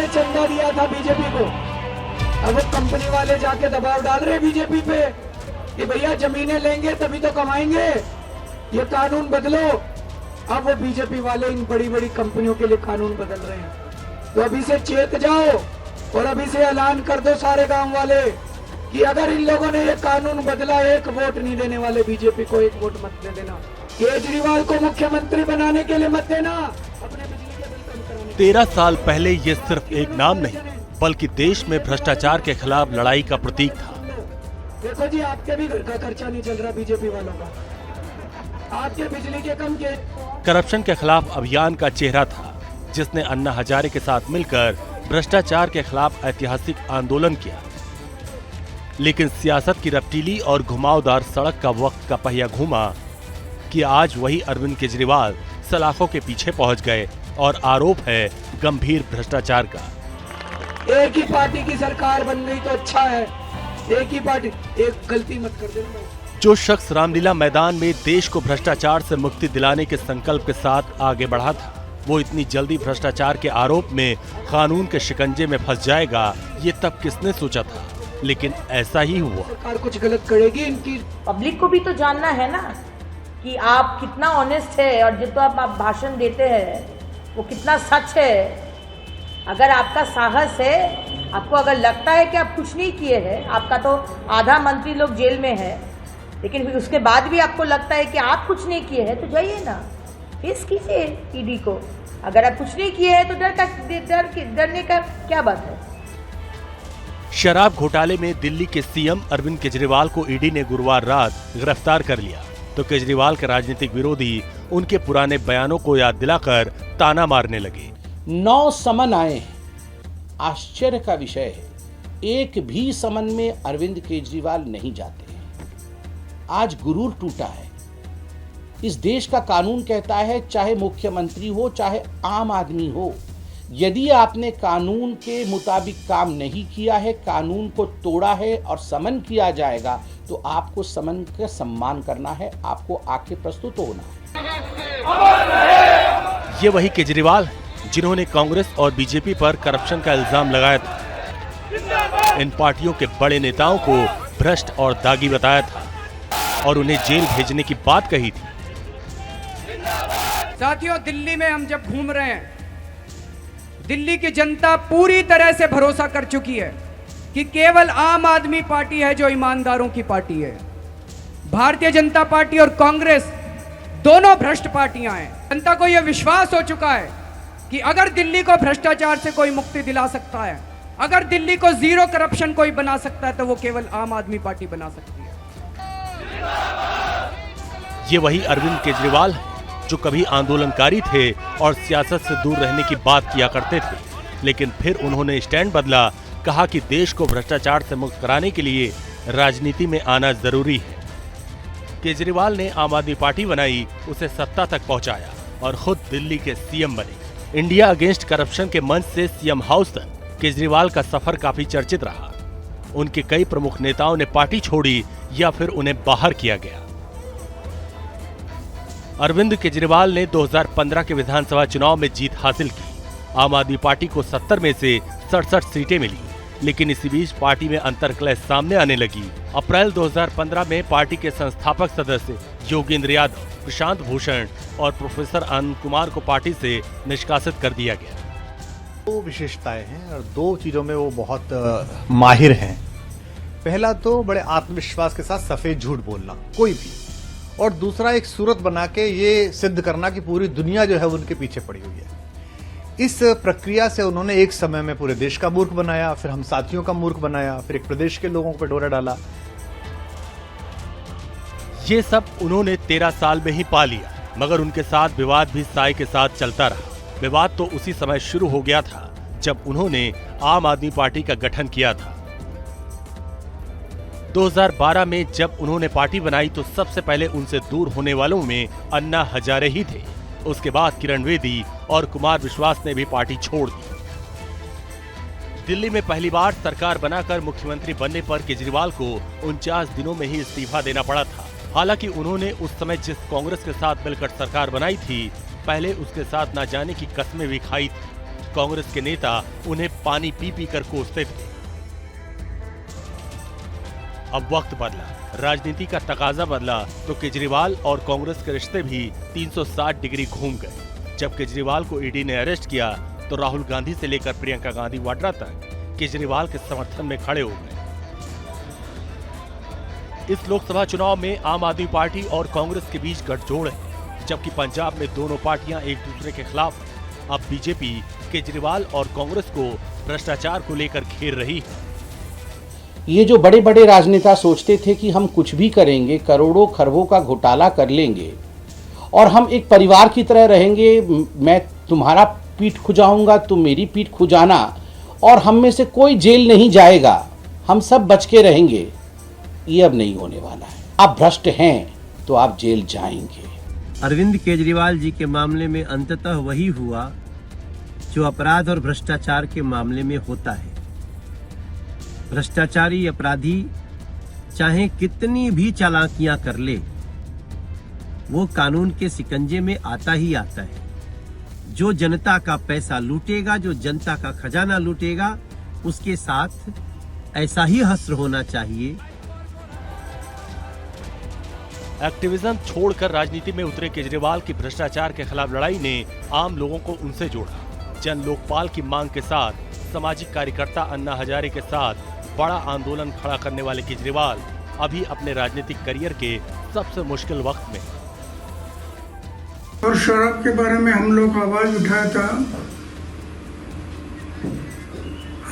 ने चंदा दिया था बीजेपी को, अब वो कंपनी वाले जाके दबाव डाल रहे बीजेपी पे कि भैया जमीनें लेंगे तभी तो कमाएंगे, ये कानून बदलो। अब वो बीजेपी वाले इन बड़ी बड़ी कंपनियों के लिए कानून बदल रहे हैं। तो अभी से चेत जाओ और अभी से ऐलान कर दो सारे गांव वाले कि अगर इन लोगों ने ये कानून बदला, एक वोट नहीं देने वाले बीजेपी को, एक वोट मत दे देना। केजरीवाल को मुख्यमंत्री बनाने के लिए मत देना, अपने बिजली के बिल कम कराने। 13 साल पहले ये सिर्फ एक नाम नहीं बल्कि देश में भ्रष्टाचार के खिलाफ लड़ाई का प्रतीक था। देखो जी, आपके भी घर का खर्चा नहीं चल रहा बीजेपी वालों का, आपके बिजली के कम के। करप्शन के खिलाफ अभियान का चेहरा था जिसने अन्ना हजारे के साथ मिलकर भ्रष्टाचार के खिलाफ ऐतिहासिक आंदोलन किया। लेकिन सियासत की रफ्तीली और घुमावदार सड़क का वक्त का पहिया घूमा कि आज वही अरविंद केजरीवाल सलाखों के पीछे पहुंच गए और आरोप है गंभीर भ्रष्टाचार का। एक ही पार्टी की सरकार बन गई तो अच्छा है, एक ही पार्टी, एक गलती मत कर देना। जो शख्स रामलीला मैदान में देश को भ्रष्टाचार से मुक्ति दिलाने के संकल्प के साथ आगे बढ़ा था, वो इतनी जल्दी भ्रष्टाचार के आरोप में कानून के शिकंजे में फंस जाएगा, ये तब किसने सोचा था। लेकिन ऐसा ही हुआ। सरकार कुछ गलत करेगी, इनकी पब्लिक को भी तो जानना है ना कि आप कितना ऑनेस्ट है और जो आप भाषण देते हैं वो कितना सच है। अगर आपका साहस है, आपको अगर लगता है कि आप कुछ नहीं किए हैं, आपका तो आधा मंत्री लोग जेल में है, लेकिन फिर उसके बाद भी आपको लगता है कि आप कुछ नहीं किए हैं, तो जाइए ना, फेस कीजिए ईडी को। अगर आप कुछ नहीं किए हैं तो डरने का क्या बात है। शराब घोटाले में दिल्ली के सीएम अरविंद केजरीवाल को ईडी ने गुरुवार रात गिरफ्तार कर लिया, तो केजरीवाल के राजनीतिक विरोधी उनके पुराने बयानों को याद दिलाकर ताना मारने लगे। 9 समन आए हैं। आश्चर्य का विषय है, एक भी समन में अरविंद केजरीवाल नहीं जाते हैं। आज गुरूर टूटा है। इस देश का कानून कहता है चाहे मुख्यमंत्री हो चाहे आम आदमी हो, यदि आपने कानून के मुताबिक काम नहीं किया है, कानून को तोड़ा है और समन किया जाएगा, तो आपको समन का सम्मान करना है, आपको आके प्रस्तुत होना है। ये वही केजरीवाल है जिन्होंने कांग्रेस और बीजेपी पर करप्शन का इल्जाम लगाया था, इन पार्टियों के बड़े नेताओं को भ्रष्ट और दागी बताया था और उन्हें जेल भेजने की बात कही थी। साथियों, दिल्ली में हम जब घूम रहे हैं, दिल्ली की जनता पूरी तरह से भरोसा कर चुकी है कि केवल आम आदमी पार्टी है जो ईमानदारों की पार्टी है। भारतीय जनता पार्टी और कांग्रेस दोनों भ्रष्ट पार्टियां हैं। जनता को यह विश्वास हो चुका है कि अगर दिल्ली को भ्रष्टाचार से कोई मुक्ति दिला सकता है, अगर दिल्ली को जीरो करप्शन कोई बना सकता है, तो वो केवल आम आदमी पार्टी बना सकती है। ये वही अरविंद केजरीवाल है जो कभी आंदोलनकारी थे और सियासत से दूर रहने की बात किया करते थे, लेकिन फिर उन्होंने स्टैंड बदला, कहा कि देश को भ्रष्टाचार से मुक्त कराने के लिए राजनीति में आना जरूरी है। केजरीवाल ने आम आदमी पार्टी बनाई, उसे सत्ता तक पहुंचाया और खुद दिल्ली के सीएम बने। इंडिया अगेंस्ट करप्शन के मंच से सीएम हाउस तक केजरीवाल का सफर काफी चर्चित रहा। उनके कई प्रमुख नेताओं ने पार्टी छोड़ी या फिर उन्हें बाहर किया गया। अरविंद केजरीवाल ने 2015 के विधानसभा चुनाव में जीत हासिल की। आम आदमी पार्टी को 70 में से 67 सीटें मिली, लेकिन इसी बीच पार्टी में अंतर्कलह सामने आने लगी। अप्रैल 2015 में पार्टी के संस्थापक सदस्य योगेंद्र यादव, प्रशांत भूषण और प्रोफेसर आनंद कुमार को पार्टी से निष्कासित कर दिया गया। 2 विशेषताएं हैं और 2 चीजों में वो बहुत माहिर हैं। पहला तो बड़े आत्मविश्वास के साथ सफेद झूठ बोलना कोई भी, और दूसरा एक सूरत बना के ये सिद्ध करना कि पूरी दुनिया जो है उनके पीछे पड़ी हुई है। इस प्रक्रिया से उन्होंने एक समय में पूरे देश का मूर्ख बनाया, फिर हम साथियों का मूर्ख बनाया, फिर एक प्रदेश के लोगों पर डोरा डाला। ये सब उन्होंने 13 साल में ही पा लिया, मगर उनके साथ विवाद भी साए के साथ चलता रहा। विवाद तो उसी समय शुरू हो गया था जब उन्होंने आम आदमी पार्टी का गठन किया था। 2012 में जब उन्होंने पार्टी बनाई तो सबसे पहले उनसे दूर होने वालों में अन्ना हजारे ही थे। उसके बाद किरण बेदी और कुमार विश्वास ने भी पार्टी छोड़ दी। दिल्ली में पहली बार सरकार बनाकर मुख्यमंत्री बनने पर केजरीवाल को 49 दिनों में ही इस्तीफा देना पड़ा था। हालांकि उन्होंने उस समय जिस कांग्रेस के साथ मिलकर सरकार बनाई थी, पहले उसके साथ न जाने की कस्में भी खाई थी। कांग्रेस के नेता उन्हें पानी पी पी कर कोसते थे। अब वक्त बदला, राजनीति का तकाजा बदला तो केजरीवाल और कांग्रेस के रिश्ते भी 360 डिग्री घूम गए। जब केजरीवाल को ईडी ने अरेस्ट किया तो राहुल गांधी से लेकर प्रियंका गांधी वाड्रा तक केजरीवाल के समर्थन में खड़े हो गए। इस लोकसभा चुनाव में आम आदमी पार्टी और कांग्रेस के बीच गठजोड़ है, जबकि पंजाब में दोनों पार्टियां एक दूसरे के खिलाफ हैं। अब बीजेपी केजरीवाल और कांग्रेस को भ्रष्टाचार को लेकर घेर रही है। ये जो बड़े बड़े राजनेता सोचते थे कि हम कुछ भी करेंगे, करोड़ों खरबों का घोटाला कर लेंगे और हम एक परिवार की तरह रहेंगे, मैं तुम्हारा पीठ खुजाऊंगा, तुम मेरी पीठ खुजाना, और हम में से कोई जेल नहीं जाएगा, हम सब बच के रहेंगे, ये अब नहीं होने वाला है। आप भ्रष्ट हैं तो आप जेल जाएंगे। अरविंद केजरीवाल जी के मामले में अंततः वही हुआ जो अपराध और भ्रष्टाचार के मामले में होता है। भ्रष्टाचारी अपराधी चाहे कितनी भी चालाकियां कर ले, वो कानून के शिकंजे में आता ही आता है। जो जनता का पैसा लूटेगा, जो जनता का खजाना लूटेगा, उसके साथ ऐसा ही हश्र होना चाहिए। एक्टिविज्म छोड़कर राजनीति में उतरे केजरीवाल की भ्रष्टाचार के खिलाफ लड़ाई ने आम लोगों को उनसे जोड़ा। जन लोकपाल की मांग के साथ सामाजिक कार्यकर्ता अन्ना हजारे के साथ बड़ा आंदोलन खड़ा करने वाले केजरीवाल अभी अपने राजनीतिक करियर के सबसे मुश्किल वक्त में। और शराब के बारे में हम लोग आवाज उठाया था,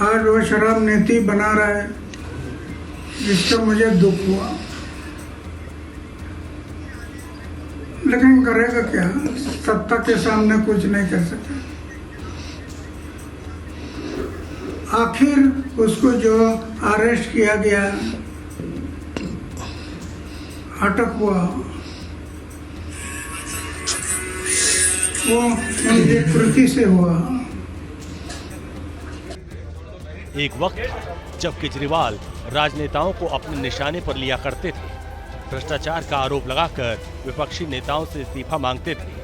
आज वो शराब नीति बना रहा है, जिसका मुझे दुख हुआ। लेकिन करेगा क्या, सत्ता के सामने कुछ नहीं कर सकता। आखिर उसको जो अरेस्ट किया गया, अटक हुआ, वो उनकी कृति से हुआ। एक वक्त था जब केजरीवाल राजनेताओं को अपने निशाने पर लिया करते थे, भ्रष्टाचार का आरोप लगाकर विपक्षी नेताओं से इस्तीफा मांगते थे।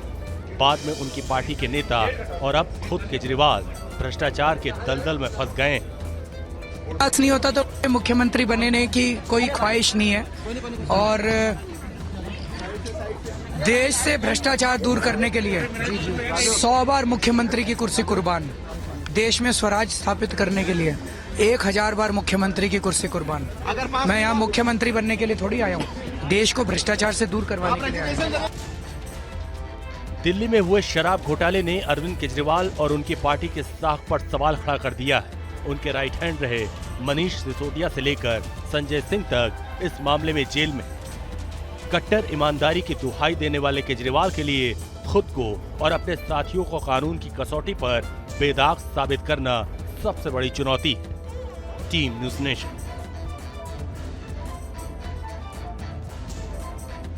बाद में उनकी पार्टी के नेता और अब खुद केजरीवाल भ्रष्टाचार के दलदल में फंस गए। विकास नहीं होता तो मुख्यमंत्री बनने की कोई ख्वाहिश नहीं है, और देश से भ्रष्टाचार दूर करने के लिए 100 बार मुख्यमंत्री की कुर्सी कुर्बान, देश में स्वराज स्थापित करने के लिए 1000 बार मुख्यमंत्री की कुर्सी कुर्बान। मैं यहाँ मुख्यमंत्री बनने के लिए थोड़ी आया हूँ, देश को भ्रष्टाचार से दूर करवाने के लिए आया हूँ। दिल्ली में हुए शराब घोटाले ने अरविंद केजरीवाल और उनकी पार्टी के साख पर सवाल खड़ा कर दिया है। उनके राइट हैंड रहे मनीष सिसोदिया से लेकर संजय सिंह तक इस मामले में जेल में। कट्टर ईमानदारी की दुहाई देने वाले केजरीवाल के लिए खुद को और अपने साथियों को कानून की कसौटी पर बेदाग साबित करना सबसे बड़ी चुनौती। Team news nation.